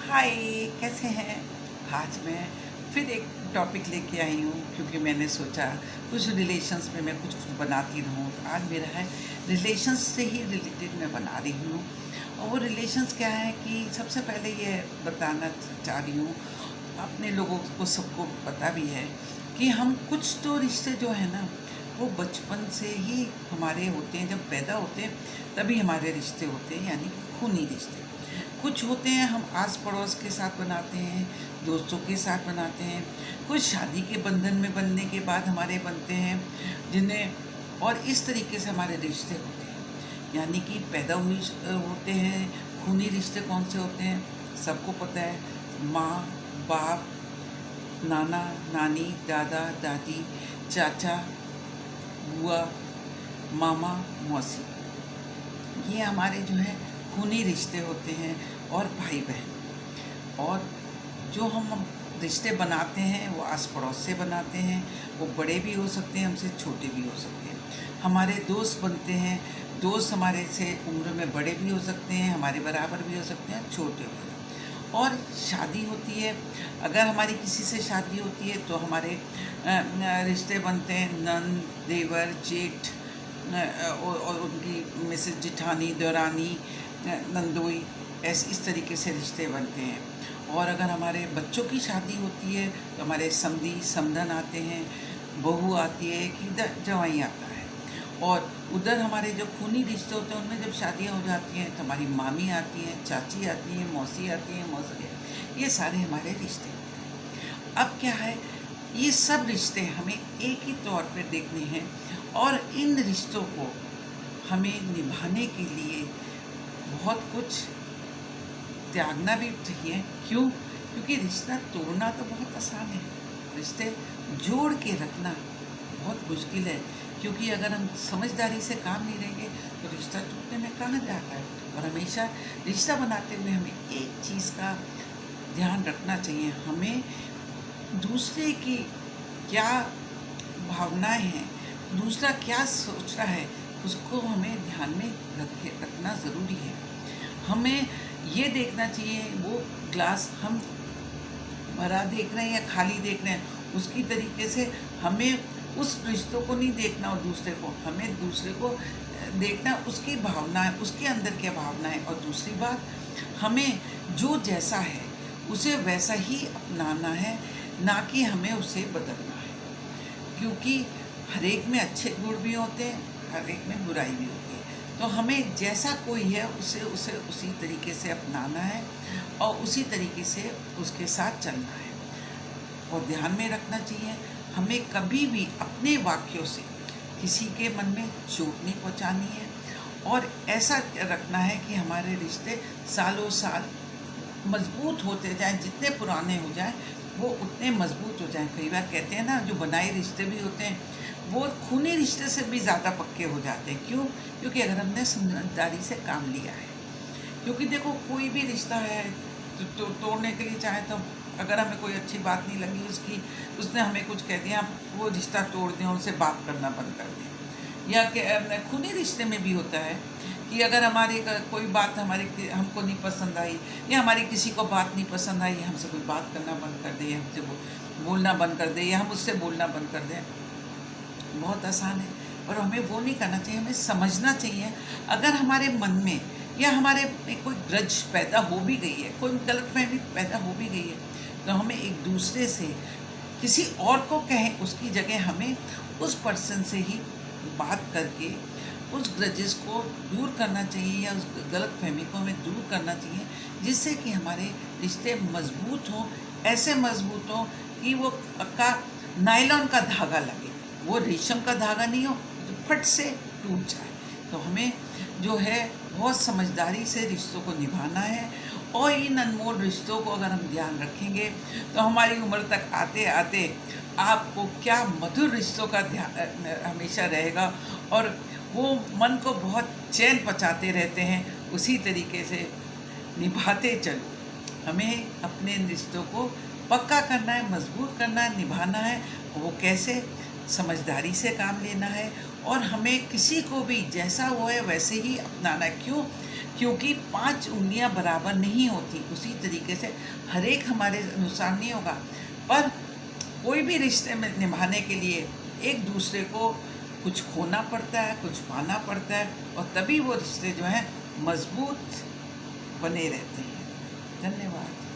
हाय, कैसे हैं। आज मैं फिर एक टॉपिक लेके आई हूँ क्योंकि मैंने सोचा कुछ रिलेशंस में मैं कुछ बनाती रहूँ। आज मेरा है रिलेशंस से ही रिलेटेड मैं बना रही हूँ। और वो रिलेशंस क्या है कि सबसे पहले ये बताना चाह रही हूँ, अपने लोगों को सबको पता भी है कि हम कुछ तो रिश्ते जो है ना वो बचपन से ही हमारे होते हैं। जब पैदा होते हैं तभी हमारे रिश्ते होते हैं, यानी खूनी रिश्ते। कुछ होते हैं हम आस पड़ोस के साथ बनाते हैं, दोस्तों के साथ बनाते हैं। कुछ शादी के बंधन में बनने के बाद हमारे बनते हैं जिन्हें, और इस तरीके से हमारे रिश्ते होते हैं। यानी कि पैदा हुई होते हैं। खूनी रिश्ते कौन से होते हैं सबको पता है। माँ बाप, नाना नानी, दादा दादी, चाचा बुआ, मामा मौसी, ये हमारे जो है खूनी रिश्ते होते हैं। और भाई बहन। और जो हम रिश्ते बनाते हैं वो आस पड़ोस से बनाते हैं। वो बड़े भी हो सकते हैं, हमसे छोटे भी हो सकते हैं। हमारे दोस्त बनते हैं। दोस्त हमारे से उम्र में बड़े भी हो सकते हैं, हमारे बराबर भी हो सकते हैं, छोटे भी हो सकते हैं। और शादी होती है, अगर हमारी किसी से शादी होती है तो हमारे रिश्ते बनते हैं। नंद, देवर, जेठ और उनकी मिसेज, जिठानी, देवरानी, नंदोई, ऐसे इस तरीके से रिश्ते बनते हैं। और अगर हमारे बच्चों की शादी होती है तो हमारे समधी, समधन आते हैं, बहू आती है, कि जवाई आता है। और उधर हमारे जो खूनी रिश्ते होते हैं उनमें जब शादियां हो जाती हैं तो हमारी मामी आती हैं, चाची आती हैं, मौसी आती हैं, मौसी, ये सारे हमारे रिश्ते होते हैं। अब क्या है, ये सब रिश्ते हमें एक ही तौर पर देखने हैं और इन रिश्तों को हमें निभाने के लिए बहुत कुछ त्यागना भी चाहिए। क्यों? क्योंकि रिश्ता तोड़ना तो बहुत आसान है, रिश्ते जोड़ के रखना बहुत मुश्किल है। क्योंकि अगर हम समझदारी से काम नहीं लेंगे तो रिश्ता टूटने में कहाँ जाता है। और हमेशा रिश्ता बनाते हुए हमें एक चीज़ का ध्यान रखना चाहिए, हमें दूसरे की क्या भावनाएं हैं, दूसरा क्या सोच रहा है, उसको हमें ध्यान में रखना ज़रूरी है। हमें ये देखना चाहिए वो ग्लास हम भरा देख रहे हैं या खाली देख रहे हैं, उसकी तरीके से हमें उस रिश्तों को नहीं देखना। और दूसरे को, हमें दूसरे को देखना उसकी भावना है, उसके अंदर क्या भावना है। और दूसरी बात, हमें जो जैसा है उसे वैसा ही अपनाना है, ना कि हमें उसे बदलना है। क्योंकि हर एक में अच्छे गुण भी होते हैं, हर एक में बुराई भी होती है। तो हमें जैसा कोई है उसे उसे उसी तरीके से अपनाना है और उसी तरीके से उसके साथ चलना है। और ध्यान में रखना चाहिए, हमें कभी भी अपने वाक्यों से किसी के मन में चोट नहीं पहुंचानी है। और ऐसा रखना है कि हमारे रिश्ते सालों साल मजबूत होते जाएं, जितने पुराने हो जाएं वो उतने मजबूत हो जाएं। कई बार कहते हैं ना, जो बनाए रिश्ते भी होते हैं वो खूनी रिश्ते से भी ज़्यादा पक्के हो जाते हैं। क्यों? क्योंकि अगर हमने समझदारी से काम लिया है। क्योंकि देखो, कोई भी रिश्ता है तो तोड़ने के लिए चाहे तो, अगर हमें कोई अच्छी बात नहीं लगी उसकी, उसने हमें कुछ कह दिया, वो रिश्ता तोड़ दें, उनसे बात करना बंद कर दें। या कि खूनी रिश्ते में भी होता है कि अगर हमारी कोई बात हमको नहीं पसंद आई, या हमारी किसी को बात नहीं पसंद आई, हमसे कोई बात करना बंद कर दे, हमसे बोलना बंद कर दे, या हम उससे बोलना बंद कर दें। बहुत आसान है। और हमें वो नहीं करना चाहिए, हमें समझना चाहिए। अगर हमारे मन में या हमारे में कोई ग्रज पैदा हो भी गई है, कोई गलतफहमी पैदा हो भी गई है, तो हमें एक दूसरे से किसी और को कहें उसकी जगह हमें उस पर्सन से ही बात करके उस ग्रजेस को दूर करना चाहिए, या उस गलतफहमी को हमें दूर करना चाहिए, जिससे कि हमारे रिश्ते मजबूत हों। ऐसे मजबूत हों कि वो का नायलॉन का धागा लगे, वो रेशम का धागा नहीं हो जो फट से टूट जाए। तो हमें जो है बहुत समझदारी से रिश्तों को निभाना है। और इन अनमोल रिश्तों को अगर हम ध्यान रखेंगे तो हमारी उम्र तक आते आते आपको क्या मधुर रिश्तों का ध्यान हमेशा रहेगा, और वो मन को बहुत चैन पहुँचाते रहते हैं। उसी तरीके से निभाते चलो। हमें अपने रिश्तों को पक्का करना है, मजबूत करना है, निभाना है। वो कैसे? समझदारी से काम लेना है। और हमें किसी को भी जैसा वो है वैसे ही अपनाना है। क्यों? क्योंकि 5 उँगलियां बराबर नहीं होती, उसी तरीके से हर एक हमारे अनुसार नहीं होगा। पर कोई भी रिश्ते में निभाने के लिए एक दूसरे को कुछ खोना पड़ता है, कुछ पाना पड़ता है, और तभी वो रिश्ते जो हैं मजबूत बने रहते हैं। धन्यवाद।